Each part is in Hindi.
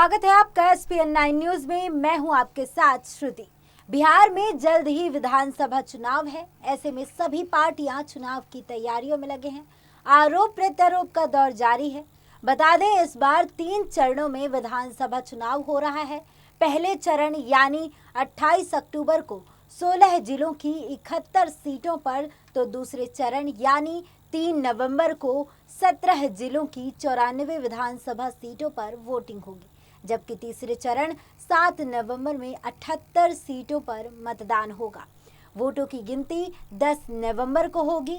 स्वागत है आपका SPN9 न्यूज में। मैं हूं आपके साथ श्रुति। बिहार में जल्द ही विधानसभा चुनाव है। ऐसे में सभी पार्टियां चुनाव की तैयारियों में लगे हैं। आरोप प्रत्यारोप का दौर जारी है। बता दें, इस बार 3 चरणों में विधानसभा चुनाव हो रहा है। पहले चरण यानी 28 अक्टूबर को 16 जिलों की 71 सीटों पर, तो दूसरे चरण यानी 3 नवंबर को 17 जिलों की 94 विधानसभा सीटों पर वोटिंग होगी, जबकि तीसरे चरण 7 नवंबर में 78 सीटों पर मतदान होगा। वोटों की गिनती 10 नवंबर को होगी।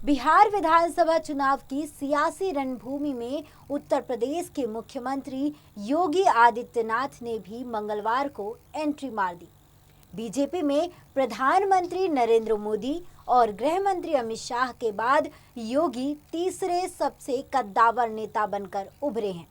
बिहार विधानसभा चुनाव की सियासी रणभूमि में उत्तर प्रदेश के मुख्यमंत्री योगी आदित्यनाथ ने भी मंगलवार को एंट्री मार दी। बीजेपी में प्रधानमंत्री नरेंद्र मोदी और गृह मंत्री अमित शाह के बाद योगी तीसरे सबसे कद्दावर नेता बनकर उभरे हैं।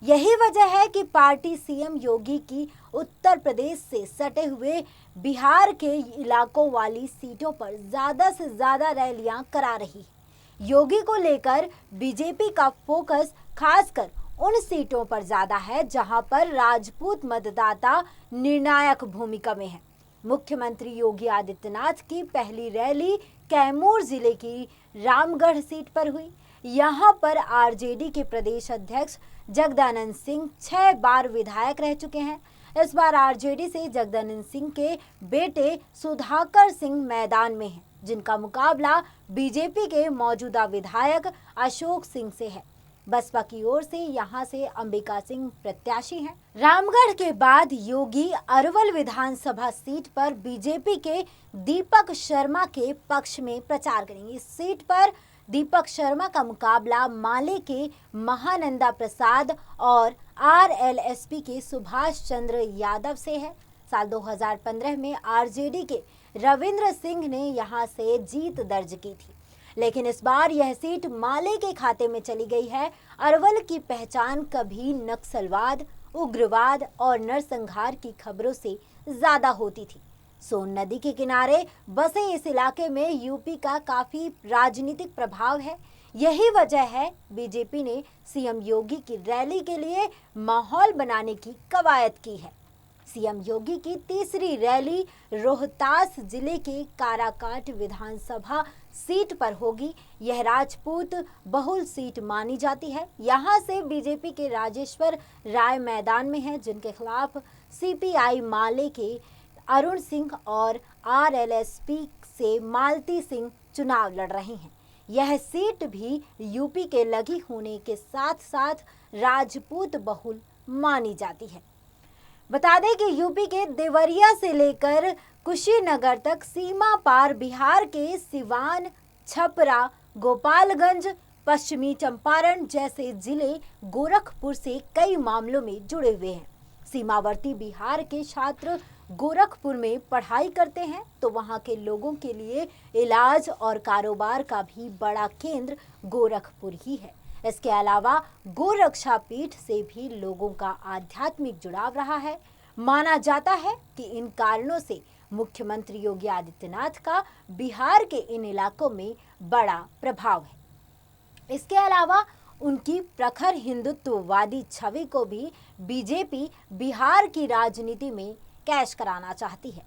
यही वजह है कि पार्टी सीएम योगी की उत्तर प्रदेश से सटे हुए बिहार के इलाकों वाली सीटों पर ज्यादा से ज्यादा रैलियां करा रही है। योगी को लेकर बीजेपी का फोकस खासकर उन सीटों पर ज्यादा है जहां पर राजपूत मतदाता निर्णायक भूमिका में है। मुख्यमंत्री योगी आदित्यनाथ की पहली रैली कैमूर जिले की रामगढ़ सीट पर हुई। यहां पर आरजेडी के प्रदेश अध्यक्ष जगदानंद सिंह 6 बार विधायक रह चुके हैं। इस बार आरजेडी से जगदानंद सिंह के बेटे सुधाकर सिंह मैदान में हैं, जिनका मुकाबला बीजेपी के मौजूदा विधायक अशोक सिंह से है। बसपा की ओर से यहां से अंबिका सिंह प्रत्याशी हैं। रामगढ़ के बाद योगी अरवल विधानसभा सीट पर बीजेपी के दीपक शर्मा के पक्ष में प्रचार करेंगे। इस सीट पर दीपक शर्मा का मुकाबला माले के महानंदा प्रसाद और आरएलएसपी के सुभाष चंद्र यादव से है। साल 2015 में आरजेडी के रविंद्र सिंह ने यहां से जीत दर्ज की थी, लेकिन इस बार यह सीट माले के खाते में चली गई है। अरवल की पहचान कभी नक्सलवाद, उग्रवाद और नरसंहार की खबरों से ज्यादा होती थी। सोन नदी के किनारे बसे इस इलाके में यूपी का काफी राजनीतिक प्रभाव है। यही वजह है बीजेपी ने सीएम योगी की रैली के लिए माहौल बनाने की कवायद की है। सीएम योगी की तीसरी रैली रोहतास जिले के काराकाट विधानसभा सीट पर होगी। यह राजपूत बहुल सीट मानी जाती है। यहां से बीजेपी के राजेश्वर राय मैदान में हैं, जिनके खिलाफ सीपीआई माले के अरुण सिंह और आरएलएसपी से मालती सिंह चुनाव लड़ रहे हैं। यह सीट भी यूपी के लगी होने के साथ साथ राजपूत बहुल मानी जाती है। बता दें कि यूपी के देवरिया से लेकर कुशीनगर तक सीमा पार बिहार के सिवान, छपरा, गोपालगंज, पश्चिमी चंपारण जैसे जिले गोरखपुर से कई मामलों में जुड़े हुए हैं। सीमावर्ती बिहार के छात्र गोरखपुर में पढ़ाई करते हैं, तो वहां के लोगों के लिए इलाज और कारोबार का भी बड़ा केंद्र गोरखपुर ही है। इसके अलावा गोरक्षा पीठ से भी लोगों का आध्यात्मिक जुड़ाव रहा है। माना जाता है कि इन कारणों से मुख्यमंत्री योगी आदित्यनाथ का बिहार के इन इलाकों में बड़ा प्रभाव है। इसके अलावा उनकी प्रखर हिंदुत्ववादी छवि को भी बीजेपी बिहार की राजनीति में कैश कराना चाहती है।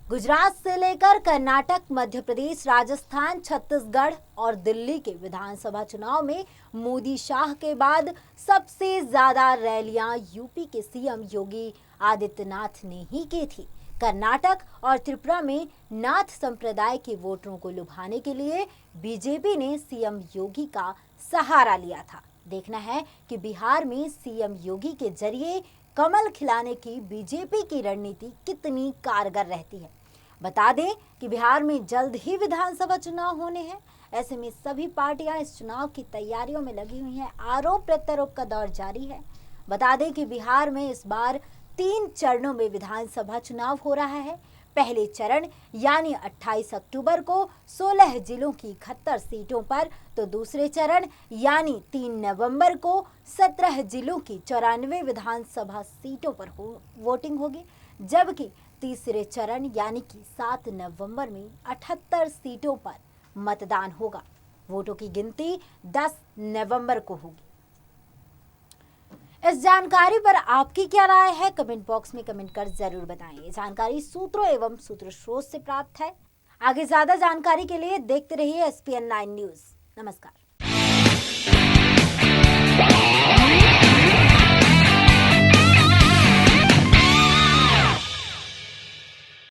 गुजरात से लेकर कर्नाटक, मध्य प्रदेश, राजस्थान, छत्तीसगढ़ और दिल्ली के विधानसभा चुनाव में मोदी शाह के बाद सबसे ज्यादा रैलियां यूपी के सीएम योगी आदित्यनाथ ने ही की थी। कर्नाटक और त्रिपुरा में नाथ संप्रदाय के वोटरों को लुभाने के लिए बीजेपी ने सीएम योगी का सहारा लिया था। देखना है कि बिहार में सीएम योगी के जरिए कमल खिलाने की बीजेपी की रणनीति कितनी कारगर रहती है। बता दें कि बिहार में जल्द ही विधानसभा चुनाव होने हैं। ऐसे में सभी पार्टियां इस चुनाव की तैयारियों में लगी हुई हैं। आरोप प्रत्यारोप का दौर जारी है। बता दें कि बिहार में इस बार 3 चरणों में विधानसभा चुनाव हो रहा है। पहले चरण यानी 28 अक्टूबर को 16 जिलों की 71 सीटों पर, तो दूसरे चरण यानी 3 नवंबर को 17 जिलों की 94 विधानसभा सीटों पर वोटिंग होगी, जबकि तीसरे चरण यानी कि 7 नवंबर में 78 सीटों पर मतदान होगा। वोटों की गिनती 10 नवंबर को होगी। इस जानकारी पर आपकी क्या राय है, कमेंट बॉक्स में कमेंट कर जरूर बताएं। ये जानकारी सूत्रों एवं सूत्र स्रोत से प्राप्त है। आगे ज्यादा जानकारी के लिए देखते रहिए SPN9 न्यूज। नमस्कार।